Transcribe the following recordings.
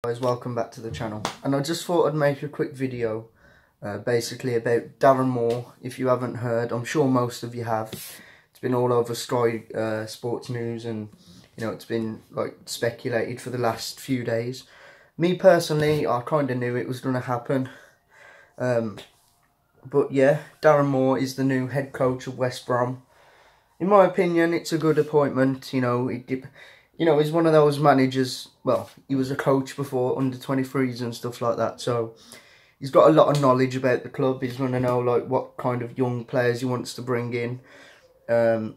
Guys, welcome back to the channel, and I just thought I'd make a quick video basically about Darren Moore. If you haven't heard, I'm sure most of you have. It's been all over Sky Sports News, and you know, it's been like speculated for the last few days. Me personally, I kind of knew it was going to happen, but yeah, Darren Moore is the new head coach of West Brom. In my opinion, it's a good appointment. You know, he's one of those managers. Well, he was a coach before, under 23s and stuff like that. So he's got a lot of knowledge about the club. He's going to know like what kind of young players he wants to bring in.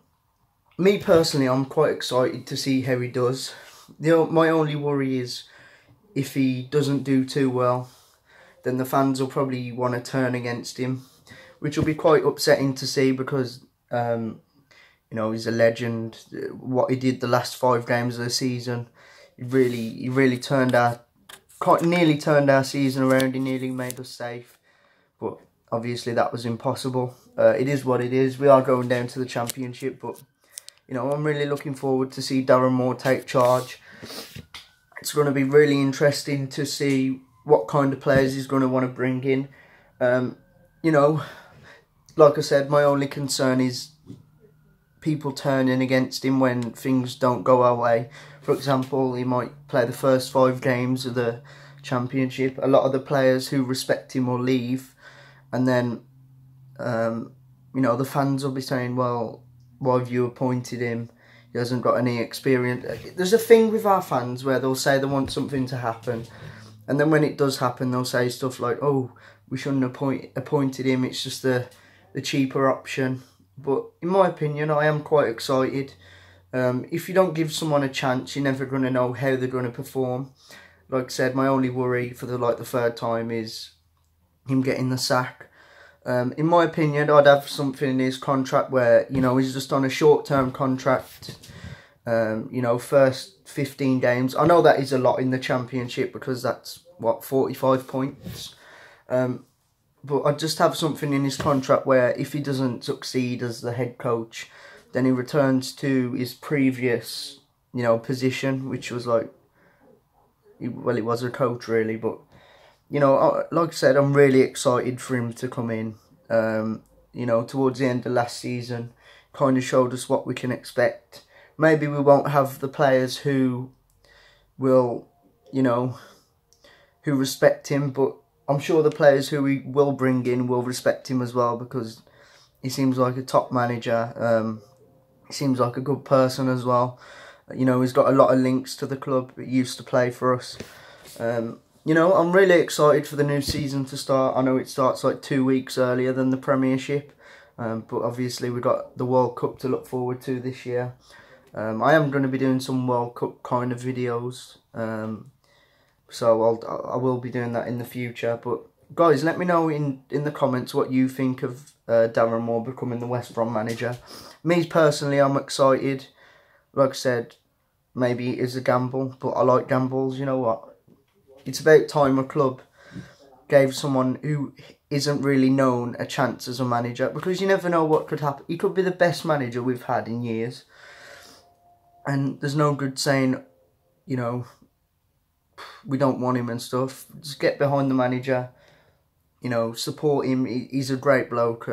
Me personally, I'm quite excited to see how he does. My only worry is if he doesn't do too well, then the fans will probably want to turn against him, which will be quite upsetting to see because you know, he's a legend. What he did the last 5 games of the season, he really nearly turned our season around. He nearly made us safe, but obviously that was impossible. It is what it is. We are going down to the Championship, but you know, I'm really looking forward to see Darren Moore take charge. It's going to be really interesting to see what kind of players he's going to want to bring in. You know, like I said, my only concern is people turning against him when things don't go our way. For example, he might play the first 5 games of the Championship. A lot of the players who respect him will leave, and then you know, the fans will be saying, well, why have you appointed him? He hasn't got any experience. There's a thing with our fans where they'll say they want something to happen, and then when it does happen, they'll say stuff like, oh, we shouldn't have appointed him, it's just the cheaper option. But in my opinion, I am quite excited. If you don't give someone a chance, you're never going to know how they're going to perform. Like I said, my only worry for the 3rd time is him getting the sack. In my opinion, I'd have something in his contract where, you know, he's just on a short-term contract. You know, first 15 games. I know that is a lot in the Championship because that's, what, 45 points. But I'd just have something in his contract where if he doesn't succeed as the head coach, then he returns to his previous, you know, position, which was like, well, he was a coach really. But, you know, like I said, I'm really excited for him to come in. You know, towards the end of last season, kind of showed us what we can expect. Maybe we won't have the players who will, you know, who respect him, but I'm sure the players who he will bring in will respect him as well, because he seems like a top manager. He seems like a good person as well. You know, he's got a lot of links to the club. He used to play for us. You know, I'm really excited for the new season to start. I know it starts like 2 weeks earlier than the Premiership. But obviously we've got the World Cup to look forward to this year. I am going to be doing some World Cup kind of videos. So I will be doing that in the future. But guys, let me know in the comments what you think of Darren Moore becoming the West Brom manager. Me personally, I'm excited. Like I said, maybe it is a gamble, but I like gambles. You know what? It's about time a club gave someone who isn't really known a chance as a manager, because you never know what could happen. He could be the best manager we've had in years, and there's no good saying, you know, we don't want him and stuff. Just get behind the manager, you know, support him. He's a great bloke.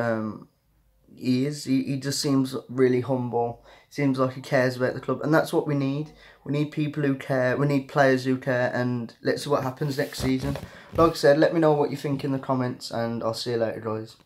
He is. He just seems really humble. Seems like he cares about the club, and that's what we need. We need people who care. We need players who care, and let's see what happens next season. Like I said, let me know what you think in the comments, and I'll see you later, guys.